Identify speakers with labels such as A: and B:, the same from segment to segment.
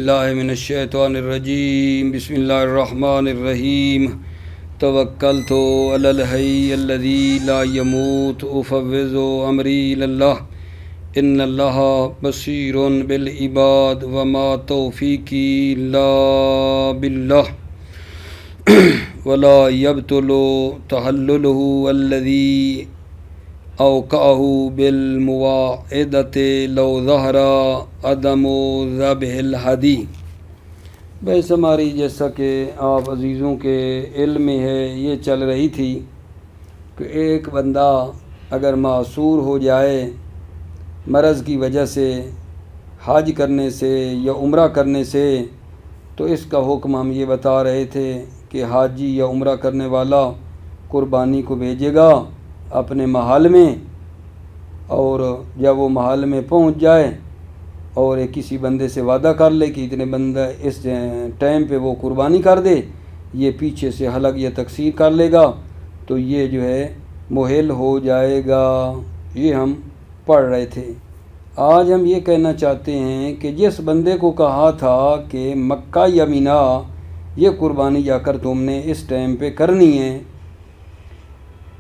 A: باللہ من الشیطان الرجیم بسم اللہ الرحمن الرحیم توکلت علی الحی الذی لا یموت افوض امری الی اللہ ان اللہ بصیر بالعباد وما توفیقی الا باللہ ولا یبطل تحللہ الذی اوقعہ بالمواعدۃ لو ظہر عدم ذبح الہدی۔ بحث ہماری جیسا کہ آپ عزیزوں کے علم میں ہے یہ چل رہی تھی کہ ایک بندہ اگر معصور ہو جائے مرض کی وجہ سے حج کرنے سے یا عمرہ کرنے سے تو اس کا حکم ہم یہ بتا رہے تھے کہ حاجی یا عمرہ کرنے والا قربانی کو بھیجے گا اپنے محل میں، اور جب وہ محل میں پہنچ جائے اور کسی بندے سے وعدہ کر لے کہ اتنے بندہ اس ٹائم پہ وہ قربانی کر دے، یہ پیچھے سے حلق یا تقسیر کر لے گا تو یہ جو ہے محل ہو جائے گا۔ یہ ہم پڑھ رہے تھے۔ آج ہم یہ کہنا چاہتے ہیں کہ جس بندے کو کہا تھا کہ مکہ یا مینا یہ قربانی جا کر تم نے اس ٹائم پہ کرنی ہے،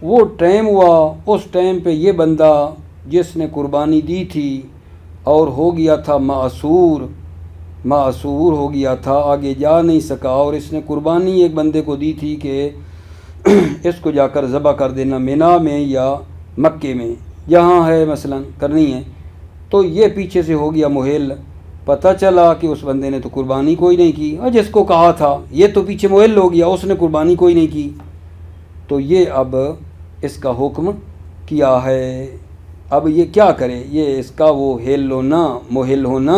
A: وہ ٹائم ہوا، اس ٹائم پہ یہ بندہ جس نے قربانی دی تھی اور ہو گیا تھا معصور ہو گیا تھا، آگے جا نہیں سکا، اور اس نے قربانی ایک بندے کو دی تھی کہ اس کو جا کر ذبح کر دینا مینا میں یا مکے میں جہاں ہے مثلا کرنی ہے، تو یہ پیچھے سے ہو گیا محل۔ پتہ چلا کہ اس بندے نے تو قربانی کوئی نہیں کی، اور جس کو کہا تھا یہ تو پیچھے محل ہو گیا، اس نے قربانی کوئی نہیں کی، تو یہ اب اس کا حکم کیا ہے۔ اب یہ کیا کرے؟ یہ اس کا وہ محل ہونا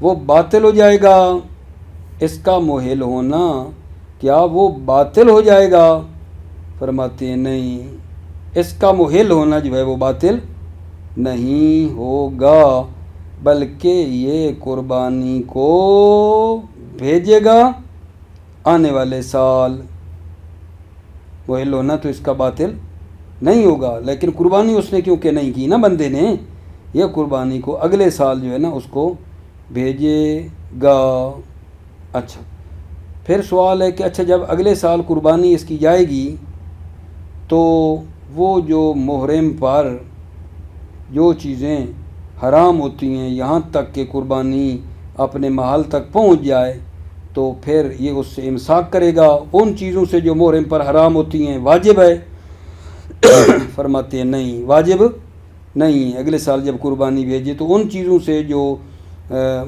A: وہ باطل ہو جائے گا۔ اس کا محل ہونا کیا وہ باطل ہو جائے گا؟ فرماتے ہیں نہیں، اس کا محل ہونا جو ہے وہ باطل نہیں ہوگا، بلکہ یہ قربانی کو بھیجے گا آنے والے سال۔ محل ہونا تو اس کا باطل نہیں ہوگا، لیکن قربانی اس نے کیونکہ نہیں کی نا بندے نے، یہ قربانی کو اگلے سال جو ہے نا اس کو بھیجے گا۔ اچھا، پھر سوال ہے کہ اچھا جب اگلے سال قربانی اس کی جائے گی تو وہ جو محرم پر جو چیزیں حرام ہوتی ہیں یہاں تک کہ قربانی اپنے محل تک پہنچ جائے تو پھر یہ اس سے امساک کرے گا، ان چیزوں سے جو محرم پر حرام ہوتی ہیں واجب ہے؟ فرماتے ہیں نہیں، واجب نہیں ہے۔ اگلے سال جب قربانی بھیجے تو ان چیزوں سے جو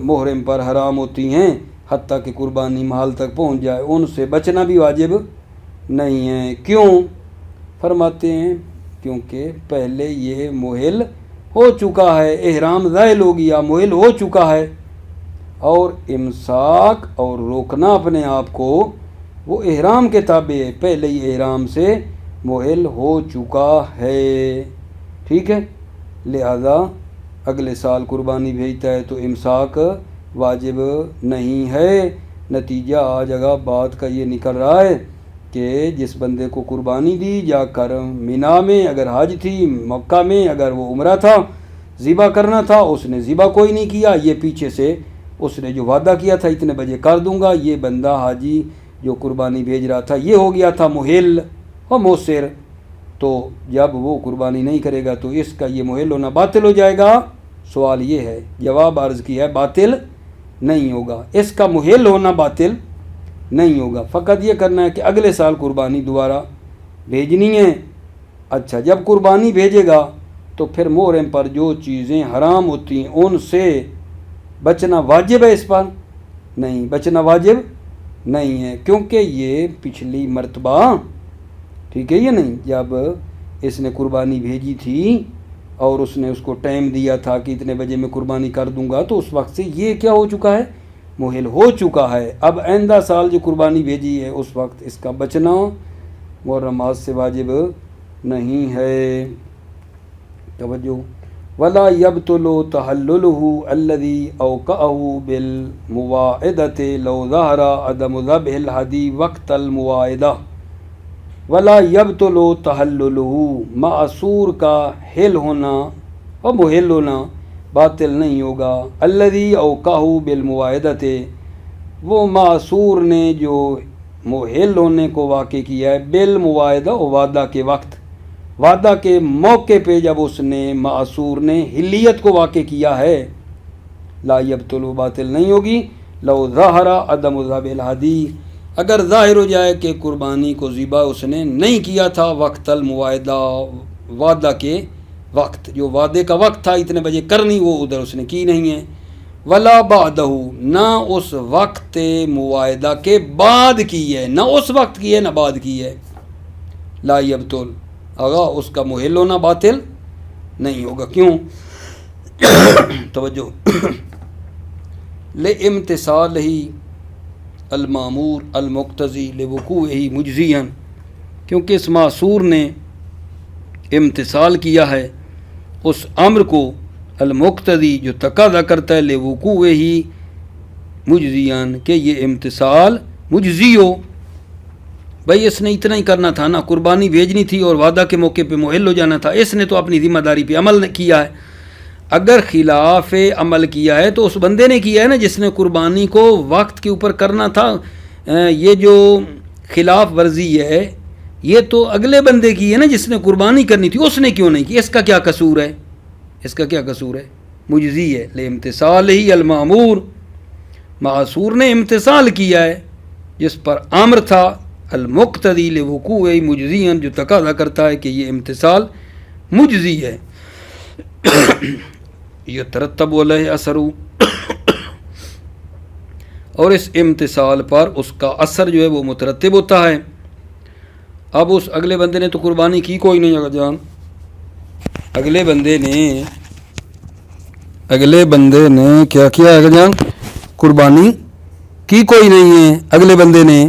A: محرم پر حرام ہوتی ہیں حتیٰ کہ قربانی محل تک پہنچ جائے ان سے بچنا بھی واجب نہیں ہے۔ کیوں؟ فرماتے ہیں کیونکہ پہلے یہ محل ہو چکا ہے، احرام زائل ہو گیا، محل ہو چکا ہے، اور امساک اور روکنا اپنے آپ کو وہ احرام کے تابع ہے، پہلے ہی احرام سے محل ہو چکا ہے، ٹھیک ہے؟ لہذا اگلے سال قربانی بھیجتا ہے تو امساک واجب نہیں ہے۔ نتیجہ آ جگہ بات کا یہ نکل رہا ہے کہ جس بندے کو قربانی دی جا کر مینا میں اگر حج تھی، مکہ میں اگر وہ عمرہ تھا، ذبح کرنا تھا، اس نے ذبح کوئی نہیں کیا، یہ پیچھے سے اس نے جو وعدہ کیا تھا اتنے بجے کر دوں گا، یہ بندہ حاجی جو قربانی بھیج رہا تھا یہ ہو گیا تھا محل و موسر، تو جب وہ قربانی نہیں کرے گا تو اس کا یہ محل ہونا باطل ہو جائے گا۔ سوال یہ ہے، جواب عرض کیا ہے باطل نہیں ہوگا، اس کا محل ہونا باطل نہیں ہوگا، فقط یہ کرنا ہے کہ اگلے سال قربانی دوبارہ بھیجنی ہے۔ اچھا، جب قربانی بھیجے گا تو پھر محرم پر جو چیزیں حرام ہوتی ہیں ان سے بچنا واجب ہے، اس پر نہیں بچنا واجب نہیں ہے، کیونکہ یہ پچھلی مرتبہ، ٹھیک ہے یہ نہیں، جب اس نے قربانی بھیجی تھی اور اس نے اس کو ٹائم دیا تھا کہ اتنے بجے میں قربانی کر دوں گا، تو اس وقت سے یہ کیا ہو چکا ہے؟ محل ہو چکا ہے۔ اب آئندہ سال جو قربانی بھیجی ہے اس وقت اس کا بچنا محرمات سے واجب نہیں ہے۔ توجہ، ولا یبطل تحللہ الذی اوقعہ بالمواعدۃ لو ظہر عدم ذبح الہدی وقت المواعدہ، ولا یبطل تحللہ، معصور کا حل ہونا اور محل ہونا باطل نہیں ہوگا۔ الذی اوقعہ بالمواعدۃ، وہ معصور نے جو محل ہونے کو واقع کیا ہے، بالمواعدہ وعدہ کے وقت، وعدہ کے موقع پہ جب اس نے معصور نے حلیت کو واقع کیا ہے، لا یبطل، باطل نہیں ہوگی، لو ظاہر عدم ذبح الہدی، اگر ظاہر ہو جائے کہ قربانی کو ذبح اس نے نہیں کیا تھا وقت المواعدہ، وعدہ کے وقت، جو وعدے کا وقت تھا اتنے بجے کرنی، وہ ادھر اس نے کی نہیں ہے، ولا بعدہ، نہ اس وقت مواعدہ کے بعد کی ہے، نہ اس وقت کی ہے نہ بعد کی ہے، لا یبطل، آگا اس کا محل ہونا باطل نہیں ہوگا۔ کیوں؟ توجہ، لامتصالہ المامور المقتضی لوقوعہ مجزیا، کیونکہ اس معصور نے امتثال کیا ہے اس امر کو، المقتضی جو تقاضا کرتا ہے، لوقوعہ مجزیا، کہ یہ امتثال مجزی ہو، بھائی اس نے اتنا ہی کرنا تھا نا، قربانی بھیجنی تھی اور وعدہ کے موقع پہ محل ہو جانا تھا، اس نے تو اپنی ذمہ داری پہ عمل کیا ہے۔ اگر خلاف عمل کیا ہے تو اس بندے نے کیا ہے نا جس نے قربانی کو وقت کے اوپر کرنا تھا، یہ جو خلاف ورزی ہے یہ تو اگلے بندے کی ہے نا جس نے قربانی کرنی تھی، اس نے کیوں نہیں کی؟ اس کا کیا قصور ہے؟ اس کا کیا قصور ہے؟ مجزی ہے، لامتصالہ المامور، معصور نے امتثال کیا ہے جس پر امر تھا، المقتضی لوقوعہ مجزیا، جو تقاضا کرتا ہے کہ یہ امتثال مجزی ہے، یترتب علیہ اثر، اور اس امتثال پر اس کا اثر جو ہے وہ مترتب ہوتا ہے۔ اب اس اگلے بندے نے تو قربانی کی کوئی نہیں، اگر جان اگلے بندے نے کیا کیا، اگر جان قربانی کی کوئی نہیں ہے اگلے بندے نے،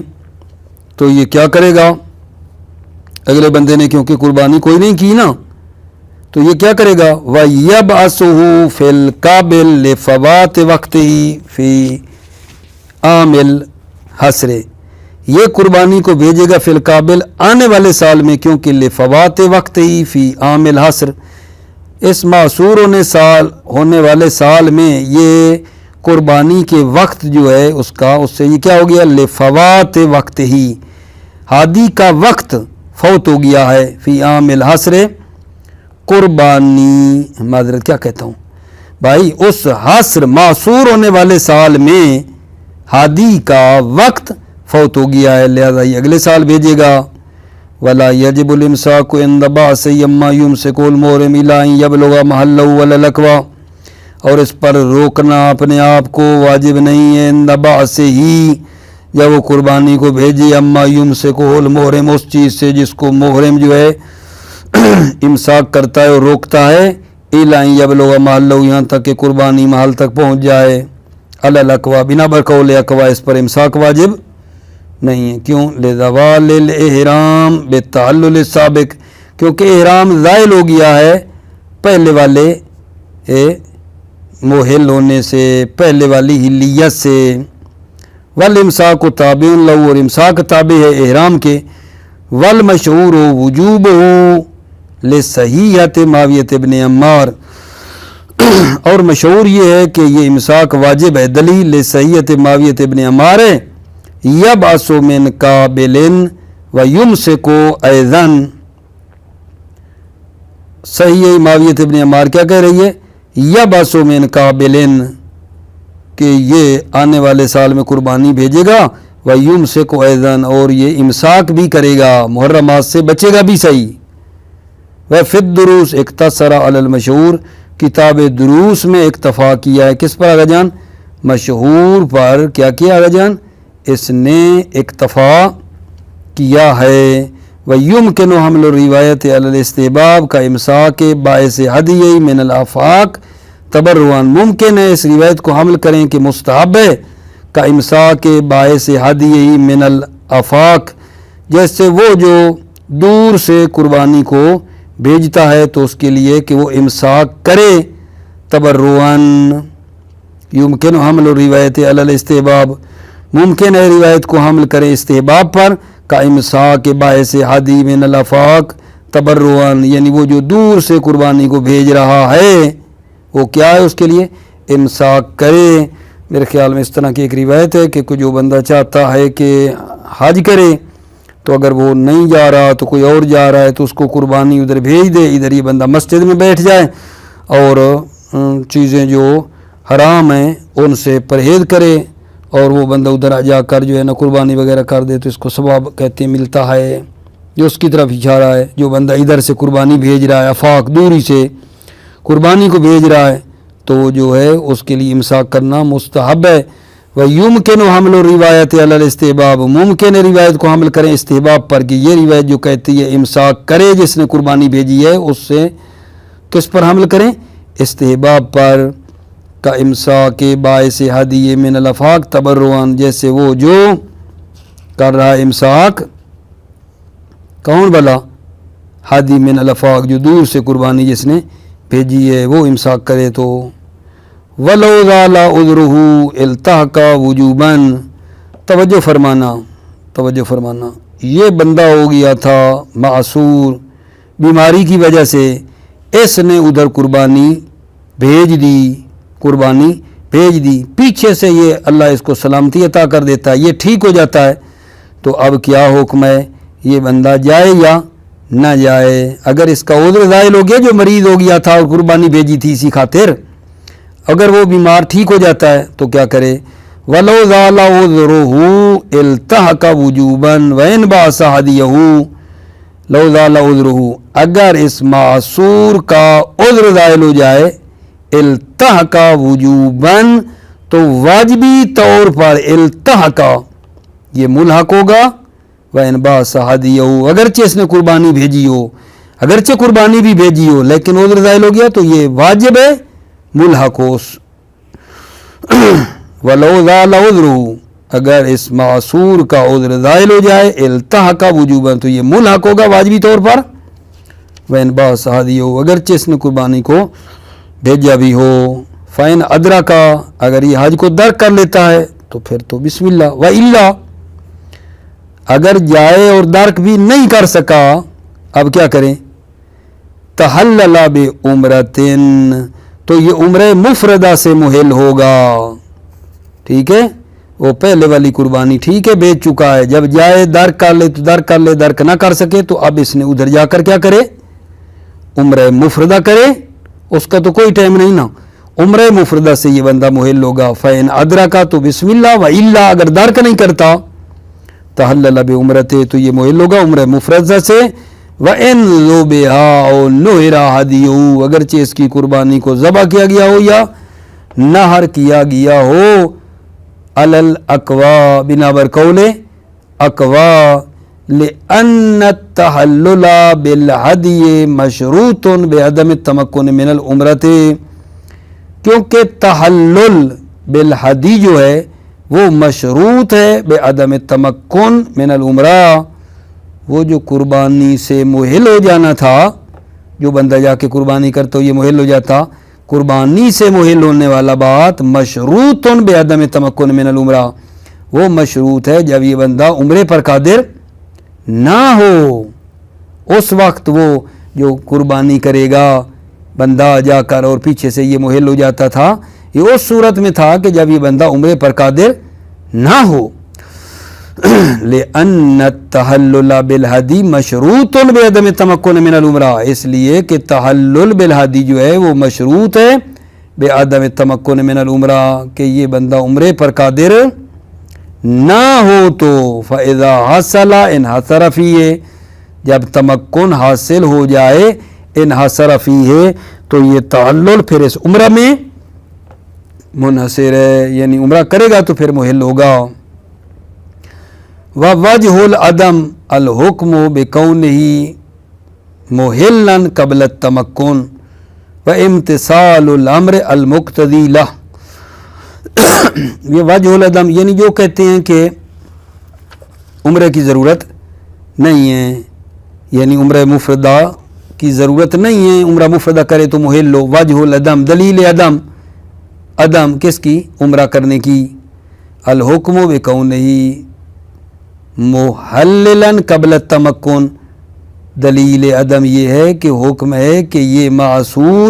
A: تو یہ کیا کرے گا؟ اگلے بندے نے کیونکہ قربانی کوئی نہیں کی نا، تو یہ کیا کرے گا؟ وَيَبْعَثُهُ فِي الْقَابِلِ لِفَوَاتِ وَقْتِهِ فِي عَامِ الْحَسْرِ، یہ قربانی کو بھیجے گا فی القابل آنے والے سال میں، کیونکہ لفوات وقت ہی فی عام الحسر، اس معصور ہونے والے سال میں یہ قربانی کے وقت جو ہے اس کا، اس سے یہ کیا ہو گیا؟ لفوات وقت ہی، ہادی کا وقت فوت ہو گیا ہے، فی عام الحسر، قربانی، معذرت کیا کہتا ہوں بھائی، اس حسر معصور ہونے والے سال میں ہادی کا وقت فوت ہو گیا ہے، لہذا یہ اگلے سال بھیجے گا۔ ولا یجب الامساک عند بعث یما یمسک المحرم الی ان یبلغ محلہ ولا لقوا، اور اس پر روکنا اپنے آپ کو واجب نہیں ہے، عند بعث ہی، جب وہ قربانی کو بھیجے، اما یمسک المحرم، اس چیز سے جس کو محرم جو ہے امساک کرتا ہے اور روکتا ہے، الی ان یبلغ محلہ، یہاں تک کہ قربانی محل تک پہنچ جائے، علی الاقوا، بنا برقول اقوا، اس پر امساک واجب نہیں ہے۔ کیوں؟ لزوال الاحرام بالتعلل السابق، کیونکہ احرام زائل ہو گیا ہے پہلے والے محل ہونے سے، پہلے والی حلیت سے، والامساک تابع لہ، اور امساک تابع ہے احرام کے، والمشہور وجوبہ لصحیحۃ معاویہ ابن عمار، اور مشہور یہ ہے کہ یہ امساک واجب ہے، دلیل لصحیحۃ معاویہ ابن عمار ہے، یبعث من قابل ویمسک ایضا، صحیح معاویہ ابن عمار کیا کہہ رہی ہے؟ یبعث من قابل، کہ یہ آنے والے سال میں قربانی بھیجے گا، ویمسک ایضا، اور یہ امساک بھی کرے گا، محرمات سے بچے گا بھی صحیح۔ وفی الدروس اقتصر علی المشہور، کتاب دروس میں اکتفا کیا ہے، کس پر آگا جان؟ مشہور پر کیا کیا آگا جان؟ اس نے اکتفا کیا ہے۔ وَيُمْكِنُ حَمْلُ الرِّوَایَةِ عَلَى الْاِسْتِحْبَابِ کا امساک باعث ہدیہ من الافاق تبرعاً، ممکن ہے اس روایت کو حمل کریں کہ مستحب ہے کا امساک باعث ہدیہ من الافاق، جیسے وہ جو دور سے قربانی کو بھیجتا ہے تو اس کے لیے کہ وہ امساک کرے تبرعاً۔ یمکن حمل الروایت علی الاستحباب، ممکن ہے روایت کو حمل کرے استحباب پر، کا امساک باعث ہدی من الافاق تبرعاً، یعنی وہ جو دور سے قربانی کو بھیج رہا ہے وہ کیا ہے اس کے لیے؟ امساک کرے۔ میرے خیال میں اس طرح کی ایک روایت ہے کہ جو بندہ چاہتا ہے کہ حج کرے تو اگر وہ نہیں جا رہا تو کوئی اور جا رہا ہے تو اس کو قربانی ادھر بھیج دے، ادھر یہ بندہ مسجد میں بیٹھ جائے اور چیزیں جو حرام ہیں ان سے پرہیز کرے، اور وہ بندہ ادھر جا کر جو ہے نا قربانی وغیرہ کر دے تو اس کو ثواب کہتے ہیں ملتا ہے، جو اس کی طرف اشارہ ہے۔ جو بندہ ادھر سے قربانی بھیج رہا ہے، آفاق دوری سے قربانی کو بھیج رہا ہے، تو جو ہے اس کے لیے امساک کرنا مستحب ہے۔ وَيُمْكِنُ حَمْلُ الرِّوَایَةِ عَلَى الْاِسْتِحْبَابِ، ممکن ہے روایت کو حمل کریں استحباب پر، کہ یہ روایت جو کہتی ہے امساک کرے جس نے قربانی بھیجی ہے، اس سے کس پر حمل کریں؟ استحباب پر۔ کا امساک باعث ہدیہ من الافاق تبرعاً، جیسے وہ جو کر رہا ہے امساک، کون بلا؟ ہادی من الافاق، جو دور سے قربانی جس نے بھیجی ہے وہ امساک کرے تو۔ وَلَوْ ذَالَ عُذْرُهُ الْتَحَقَ وُجُوبًا، توجہ فرمانا، یہ بندہ ہو گیا تھا معصور بیماری کی وجہ سے، اس نے ادھر قربانی بھیج دی، پیچھے سے یہ اللہ اس کو سلامتی عطا کر دیتا ہے، یہ ٹھیک ہو جاتا ہے، تو اب کیا حکم ہے؟ یہ بندہ جائے یا نہ جائے؟ اگر اس کا عذر زائل ہو گیا، جو مریض ہو گیا تھا اور قربانی بھیجی تھی اسی خاطر، اگر وہ بیمار ٹھیک ہو جاتا ہے تو کیا کرے؟ وَلَوْ ذَالَ عُذْرُهُ الْتَحَقَ وُجُوبًا وَإِنْ بَعَثَ هَدِيَهُ، لَوْ ذَالَ عُذْرُهُ، اگر اس معصور کا عذر زائل ہو جائے، التحق وجوباً، تو واجبی طور پر التحق یہ ملحق ہوگا، وَإِنْ بَعَثَ هَدِيَهُ، اگرچہ اس نے قربانی بھیجی ہو، اگرچہ قربانی بھی بھیجی ہو لیکن عذر زائل ہو گیا تو یہ واجب ہے ملحق ہو۔ وَلَوْ ذَالَ عُذْرُهُ، اگر اس معصور کا عذر زائل ہو جائے، التحق وجوباً، تو یہ ملحق ہوگا واجبی طور پر، وَإِنْ بَعَثَ هَدِيَهُ، اگرچہ اس نے قربانی کو بھیجا بھی ہو۔ فَإِنْ أَدْرَكَ، اگر یہ حج کو درک کر لیتا ہے تو پھر تو بسم اللہ۔ وَإِلَّا، اگر جائے اور درک بھی نہیں کر سکا، اب کیا کریں؟ تحلل بعمرۃ، تو یہ عمرہ مفردہ سے محل ہوگا، ٹھیک ہے؟ وہ پہلے والی قربانی ٹھیک ہے بھیج چکا ہے، جب جائے درک کر لے تو درک کر لے، درک نہ کر سکے تو اب اس نے ادھر جا کر کیا کرے؟ عمرہ مفردہ کرے، اس کا تو کوئی ٹائم نہیں نا، عمرہ مفردہ سے یہ بندہ محل ہوگا۔ فَإِنْ أَدْرَكَ، تو بسم اللہ، وَإِلَّا، اگر درک نہیں کرتا، تحلل بعمرۃ، تو یہ محل ہوگا عمرہ مفردہ سے۔ وَإِنْ ذُبِحَ أَوْ نُحِرَ هَدْيُهُ، اگرچہ اس کی قربانی کو ذبح کیا گیا ہو یا نحر کیا گیا ہو، علی الاقویٰ، بنا بر قول اقویٰ، لِأَنَّ التَّحَلُّلَ بِالْحَدْيِ مَشْرُوطٌ بِعَدَمِ التَّمَكُّنِ مِنَ الْعُمْرَةِ، کیونکہ تحلل بالحدی جو ہے وہ مشروط ہے بعدم التمکن من العمرہ، وہ جو قربانی سے محل ہو جانا تھا، جو بندہ جا کے قربانی کرتا ہو یہ محل ہو جاتا، قربانی سے محل ہونے والا بات مشروط بعدم التمکن من العمرہ، وہ مشروط ہے جب یہ بندہ عمرے پر قادر نہ ہو، اس وقت وہ جو قربانی کرے گا بندہ جا کر اور پیچھے سے یہ محل ہو جاتا تھا، یہ اس صورت میں تھا کہ جب یہ بندہ عمرے پر قادر نہ ہو۔ لِأَنَّ التَّحَلُّلَ بِالْحَدِي مَشْرُوطٌ بِعَدَمِ التَّمَكُّنِ مِنَ الْعُمْرَةِ، اس لیے کہ تحلل بالحدی جو ہے وہ مشروط ہے بعدم التمکن من العمرہ، کہ یہ بندہ عمرے پر قادر نہ ہو تو فَإِذَا حَصَلَ انْحَصَرَ فِيهِ، جب تمکن حاصل ہو جائے انحصر فیہ، تو یہ تحلل پھر اس عمرہ میں منحصر ہے، یعنی عمرہ کرے گا تو پھر محل ہوگا۔ وَوَجْهُ الْعَدَمِ الْحُكْمُ بِكَوْنِهِ مُحِلًّا قَبْلَ التَّمَكُّنِ وَامْتِثَالُ الْأَمْرِ الْمُقْتَضِي لَهُ، یہ وجہ العدم یعنی جو کہتے ہیں کہ عمرے کی ضرورت نہیں ہے، یعنی عمرہ مفردہ کی ضرورت نہیں ہے، عمرہ مفردہ کرے تو محل ہو۔ وجہ العدم، دلیل عدم، عدم کس کی؟ عمرہ کرنے کی۔ الحکم بکونہ محللا قبل التمکن، دلیل عدم یہ ہے کہ حکم ہے کہ یہ معصور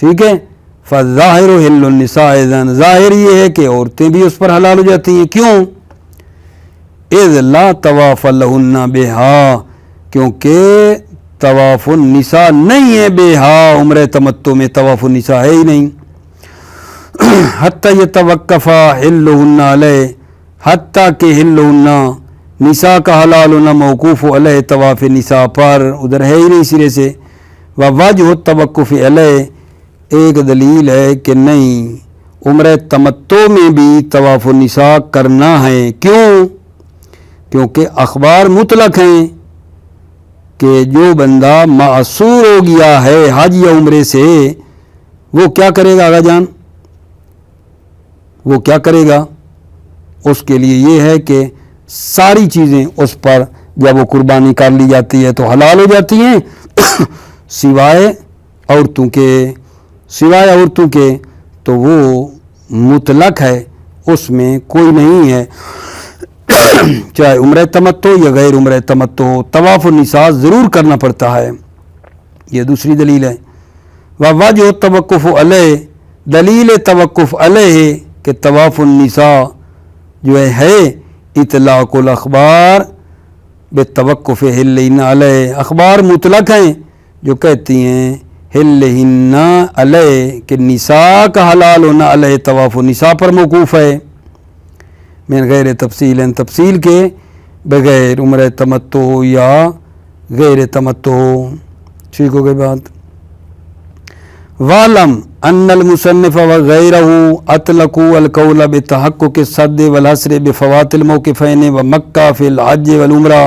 A: ٹھیک ہے. فالظاہر حل النساء اذن، ظاہر یہ ہے کہ عورتیں بھی اس پر حلال ہو جاتی ہیں. کیوں؟ اذ لا طواف لہن بہا، کیونکہ طواف النساء نہیں ہے بہا، عمرہ تمتع میں طواف النساء ہے ہی نہیں. حتی یتوقف حلہن علیہ، حتیٰ کہ حلہن نساء کا حلال ہونا موقوف علیہ طواف نساء پر، ادھر ہے ہی نہیں سرے سے. ووجہ التوقف علیہ، ایک دلیل ہے کہ نہیں عمرہ تمتع میں بھی طواف النساء کرنا ہے. کیوں؟ کیونکہ اخبار مطلق ہیں کہ جو بندہ معصور ہو گیا ہے حج یا عمرے سے، وہ کیا کرے گا آغا جان؟ وہ کیا کرے گا؟ اس کے لیے یہ ہے کہ ساری چیزیں اس پر جب وہ قربانی کر لی جاتی ہے تو حلال ہو جاتی ہیں سوائے عورتوں کے، تو وہ مطلق ہے، اس میں کوئی نہیں ہے. چاہے عمرہ تمتع یا غیر عمرہ تمتع، طواف النساء ضرور کرنا پڑتا ہے. یہ دوسری دلیل ہے. ووجہ التوقف علیہ، دلیل توقف علیہ کہ طواف النساء جو ہے اطلاق الاخبار بالتوقف حلہن علیہ، اخبار مطلق ہیں جو کہتی ہیں حلہن علیہ کہ نساء کا حلال ہونا علیہ طواف النساء پر موقوف ہے. من غیر تفصیل، تفصیل کے بغیر عمرہ تمتع یا غیر تمتع. ٹھیک ہو گئی بات. وَعْلَمْ أَنَّ الْمُصَنِّفَ وَغَيْرَهُ أَطْلَقُوا الْقَوْلَ بِتَحَقُّقِ الصَّدِّ وَالْحَصْرِ بِفَوَاتِ الْمَوْقِفَيْنِ وَمَكَّةِ فِي الْحَجِّ وَالْعُمْرَةِ.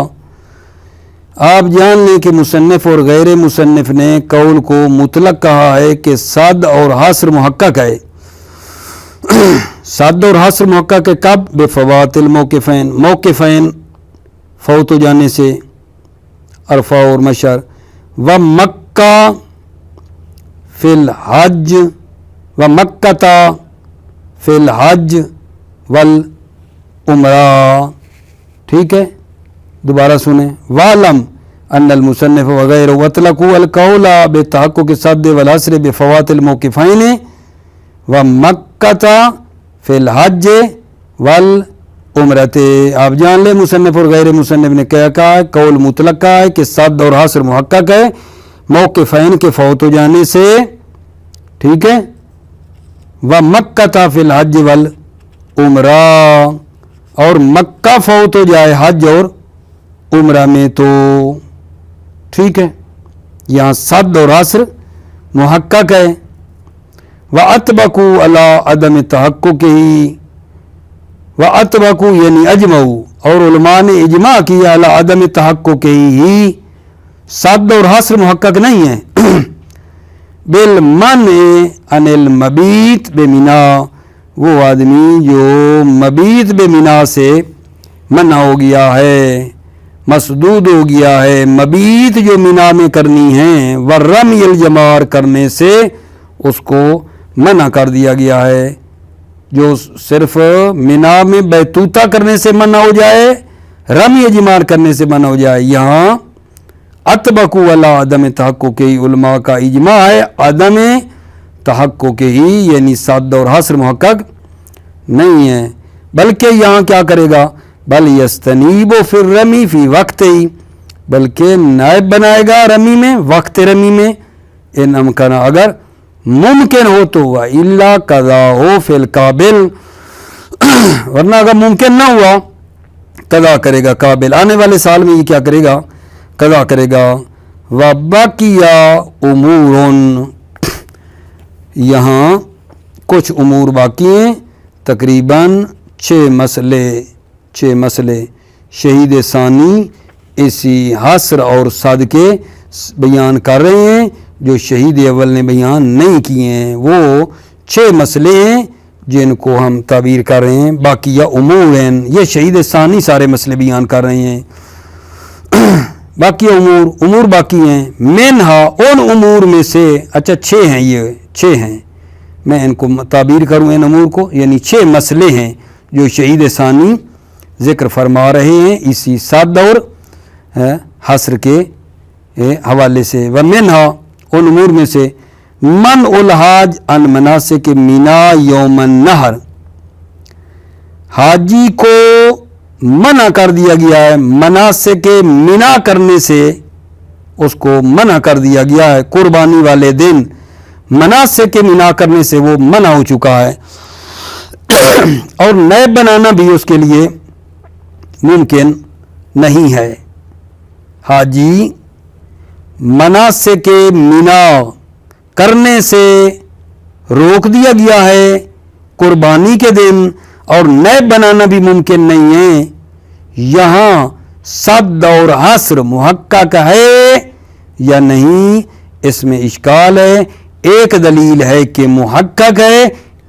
A: آپ جان لیں کہ مصنف اور غیر مصنف نے قول کو مطلق کہا ہے کہ صد اور حصر محقق ہے. صد اور حصر محقق ہے کب؟ بفوات الموقفین، موقفین فوت ہو جانے سے، عرفہ اور مشر. ومکہ فی الحج، ومکہ فی الحج والعمرہ. ٹھیک ہے، دوبارہ سنیں. وَعْلَمْ أَنَّ الْمُصَنِّفَ وَغَيْرَهُ أَطْلَقُوا الْقَوْلَ بِتَحَقُّقِ الصَّدِّ وَالْحَصْرِ بِفَوَاتِ الْمَوْقِفَيْنِ وَمَكَّةَ فِي الْحَجِّ وَالْعُمْرَةِ. آپ جان لیں مصنف اور غیر مصنف نے کیا کہا ہے؟ قول مطلق کہا ہے کہ صد اور حصر محقق ہے موقفین کے فوت ہو جانے سے. ٹھیک ہے. وَمَكَّةَ فِي الْحَجِّ وَالْعُمْرَةِ، اور مکہ فوت ہو جائے حج اور عمرہ میں تو. ٹھیک ہے، یہاں صد اور حصر محقق ہے. وَأَطْبَقُوا عَلَىٰ عَدَمِ تَحَقُّقِهِ، وَأَطْبَقُوا یعنی اجمعوا، اور علماء نے اجماع کیا عَلَىٰ عَدَمِ تَحَقُّقِهِ، صد اور حصر محقق نہیں ہے. بالمنع عن المبیت بمنا، وہ آدمی جو مبیت بمنا سے منع ہو گیا ہے، مسدود ہو گیا ہے، مبیت جو منا میں کرنی ہے، ورمی الجمار کرنے سے اس کو منع کر دیا گیا ہے. جو صرف منا میں بیتوتہ کرنے سے منع ہو جائے، رمی جمار کرنے سے منع ہو جائے. یہاں اطبقوا علی عدم تحقق ہی، علماء کا اجماع ہے عدم تحقق ہی، یعنی صد اور حصر محقق نہیں ہے. بلکہ یہاں کیا کرے گا؟ بل یستنیب فی الرمی فی وقت ہی، بلکہ نائب بنائے گا رمی میں، وقت رمی میں. ان امکن، اگر ممکن ہو تو، الا قضا ہو فی القابل، ورنہ اگر ممکن نہ ہوا قضا کرے گا قابل، آنے والے سال میں یہ کیا کرے گا؟ قضا کرے گا. وبقیہ امور، یہاں کچھ امور باقی ہیں، تقریباً 6 مسئلے شہید ثانی اسی حصر اور صد کے بیان کر رہے ہیں جو شہید اول نے بیان نہیں کیے ہیں. وہ 6 مسئلے ہیں جن کو ہم تعبیر کر رہے ہیں. باقی یا امور ہیں، یہ شہید ثانی سارے مسئلے بیان کر رہے ہیں. باقی امور باقی ہیں. منہا، ان امور میں سے، اچھا 6 ہیں، یہ 6 ہیں، میں ان کو تعبیر کروں ان امور کو، یعنی 6 مسئلے ہیں جو شہید ثانی ذکر فرما رہے ہیں اسی صد اور حصر کے حوالے سے. ومنہا، ان امور میں سے، من الحاج ان مناسک مینا یوم النہر، حاجی کو منع کر دیا گیا ہے مناسک مینا کرنے سے، اس کو منع کر دیا گیا ہے قربانی والے دن مناسک مینا کرنے سے وہ منع ہو چکا ہے، اور نیب بنانا بھی اس کے لیے ممکن نہیں ہے۔ حاجی مناسک مینا کرنے سے روک دیا گیا ہے قربانی کے دن، اور نیب بنانا بھی ممکن نہیں ہے۔ یہاں صد اور حصر محقق ہے یا نہیں، اس میں اشکال ہے۔ ایک دلیل ہے کہ محقق ہے،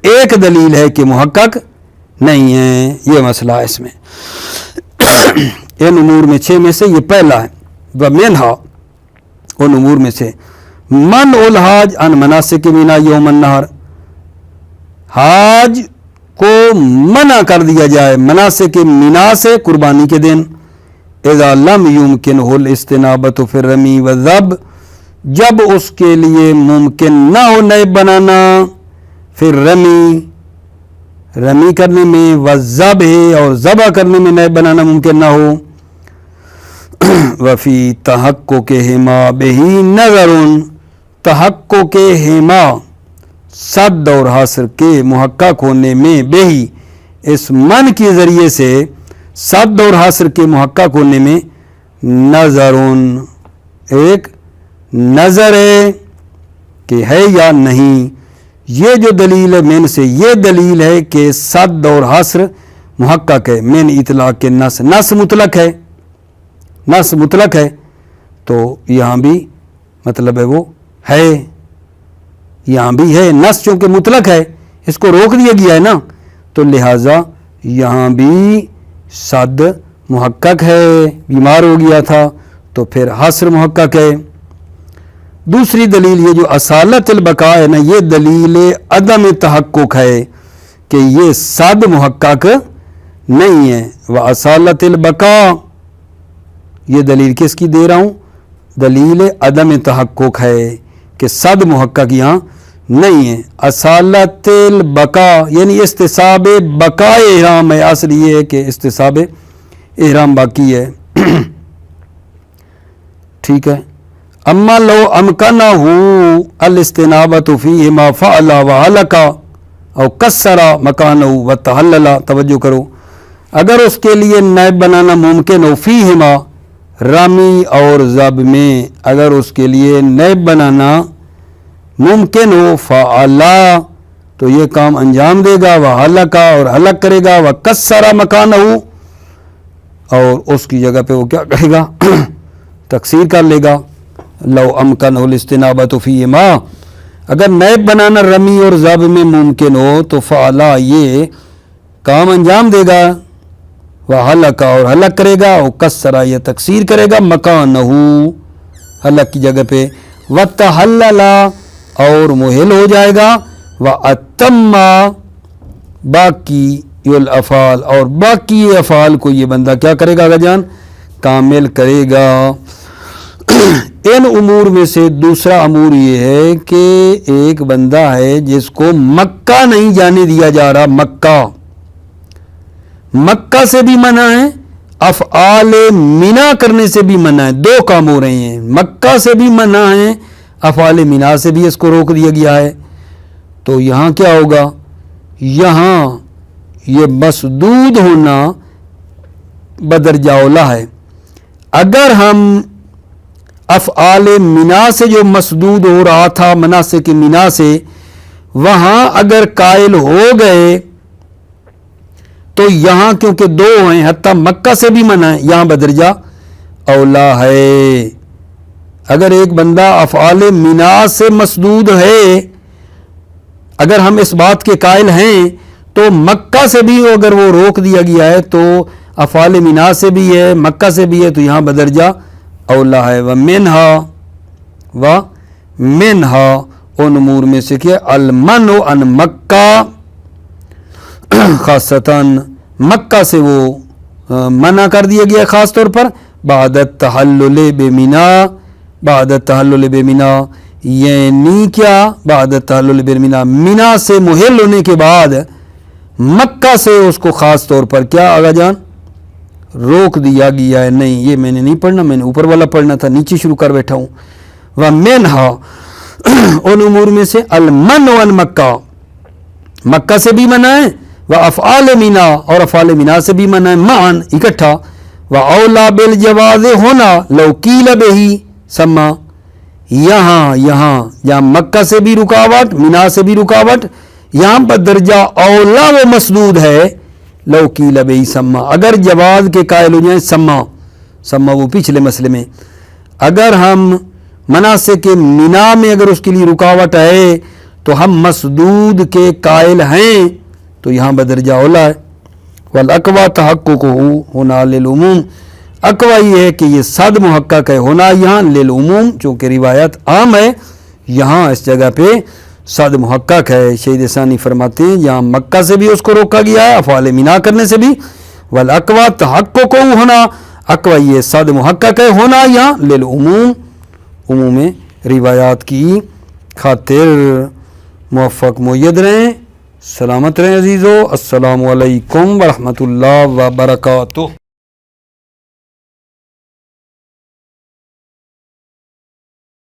A: ایک دلیل ہے کہ محقق نہیں ہے، یہ مسئلہ ہے اس میں۔ ان امور میں 6 میں سے یہ پہلا ہے۔ ومنہا، ان امور میں سے من الحاج ان مناسک مینا یوم النہر، حاج کو منع کر دیا جائے مناسک مینا سے قربانی کے دن، اذا لم یمکنہ الاستنابۃ فی الرمی والذبح، جب اس کے لیے ممکن نہ ہو نیب بنانا پھر رمی کرنے میں، والذبح، اور ذبح کرنے میں نیب بنانا ممکن نہ ہو۔ وفی تحققہما بہ نظر، تحققہما صد اور حصر کے محقق ہونے میں، بہی اس من کے ذریعے سے، صد اور حصر کے محقق ہونے میں، نظر، ایک نظر ہے کہ ہے یا نہیں۔ یہ جو دلیل ہے من سے، یہ دلیل ہے کہ صد اور حصر محقق ہے من اطلاق کے نص، نص مطلق ہے، نص مطلق ہے، تو یہاں بھی مطلب ہے وہ ہے، یہاں بھی ہے، نص چونکہ مطلق ہے، اس کو روک دیا گیا ہے نا، تو لہٰذا یہاں بھی صد محقق ہے، بیمار ہو گیا تھا تو پھر حصر محقق ہے۔ دوسری دلیل یہ جو اصالت البقاء ہے نا، یہ دلیل عدم تحقق ہے کہ یہ صد محقق نہیں ہے۔ وَأَصَالَةِ الْبَقَاء، یہ دلیل کس کی دے رہا ہوں؟ دلیل عدم تحقق ہے کہ صد محقق یہاں نہیں ہے۔ اصالت البقاء یعنی استصحاب بقاء احرام ہے، اصل یہ ہے کہ استصحاب احرام باقی ہے۔ ٹھیک ہے۔ اما لو امکنہ الاستنابۃ فیہما فعل وحلق او کسر مکانہ وتحلل، توجہ کرو، اگر اس کے لیے نیب بنانا ممکن ہو، فیہما رمی اور ذب میں، اگر اس کے لیے نیب بنانا ممکن ہو، فعلا تو یہ کام انجام دے گا، وحلق اور حلق کرے گا، وکسر مکانہ اور اس کی جگہ پہ وہ کیا کرے گا؟ تکسیر کر لے گا۔ لو امکنہ الاستنابۃ فیہما، اگر نیب بنانا رمی اور ذب میں ممکن ہو تو فعلا یہ کام انجام دے گا، وحلق اور حلق کرے گا، اور کسرا یہ تکسیر کرے گا، مکانہ حلق کی جگہ پہ، وتحلل اور محل ہو جائے گا، واتم باقی الافعال اور باقی افعال کو یہ بندہ کیا کرے گا جان؟ کامل کرے گا۔ ان امور میں سے دوسرا امور یہ ہے کہ ایک بندہ ہے جس کو مکہ نہیں جانے دیا جا رہا، مکہ سے بھی منع ہے، افعال مینا کرنے سے بھی منع ہے، دو کام ہو رہے ہیں، مکہ سے بھی منع ہے، افعال مینا سے بھی اس کو روک دیا گیا ہے۔ تو یہاں کیا ہوگا؟ یہاں یہ مسدود ہونا بدرجہ اولا ہے۔ اگر ہم افعال مینا سے جو مسدود ہو رہا تھا مناسک مینا سے، وہاں اگر قائل ہو گئے تو یہاں کیونکہ دو ہیں، حتیٰ مکہ سے بھی منع ہے، یہاں بدرجہ اولا ہے۔ اگر ایک بندہ افعال مینا سے مسدود ہے، اگر ہم اس بات کے قائل ہیں تو مکہ سے بھی اگر وہ روک دیا گیا ہے تو افعال مینا سے بھی ہے، مکہ سے بھی ہے، تو یہاں بدرجہ اولا ہے۔ ومنہا ان امور میں سے کیا؟ المنع عن مکہ، خاصتاً مکہ سے وہ منع کر دیا گیا خاص طور پر، بعد التحلل بمنا، بعد التحلل بمنا، یعنی کیا بعد تحلل بالمنا، منا سے محل ہونے کے بعد مکہ سے اس کو خاص طور پر کیا آغا جان روک دیا گیا ہے. نہیں یہ میں نے نہیں پڑھنا، میں نے اوپر والا پڑھنا تھا، نیچے شروع کر بیٹھا ہوں. وَمِنْهَا ان امور میں سے المنع عن مکہ، مکہ سے بھی منع ہے، وَأَفْعَالِ مِنَا اور افعال منا سے بھی منع ہے، معاً اکٹھا. وَأَوْلَى بِالْجَوَازِ هُنَا لَوْ قِيلَ بِهِ سَمَّا، یہاں مکہ سے بھی رکاوٹ، منا سے بھی رکاوٹ، یہاں پر درجہ اولا و مسدود ہے. لو قیل بہی سما، اگر جواز کے قائل ہو جائیں، سما وہ پچھلے مسئلے میں، اگر ہم مناسک منا میں اگر اس کے لیے رکاوٹ ہے تو ہم مسدود کے قائل ہیں، تو یہاں بدرجہ اولا ہے. والاقوی تحقق ہونا للعموم، اقوی یہ ہے کہ یہ صد محقق ہے، ہونا یہاں للعموم چونکہ روایت عام ہے، یہاں اس جگہ پہ صد محقق ہے. شہید ثانی فرماتے ہیں یہاں مکہ سے بھی اس کو روکا گیا ہے، افعال منا کرنے سے بھی. والاقوی تحقق ہونا، اقوی یہ صد محقق ہے، ہونا یہاں للعموم عموم روایات کی خاطر. موفق مؤید رہیں، سلامت رہیں عزیزو. السلام علیکم ورحمۃ اللہ وبرکاتہ.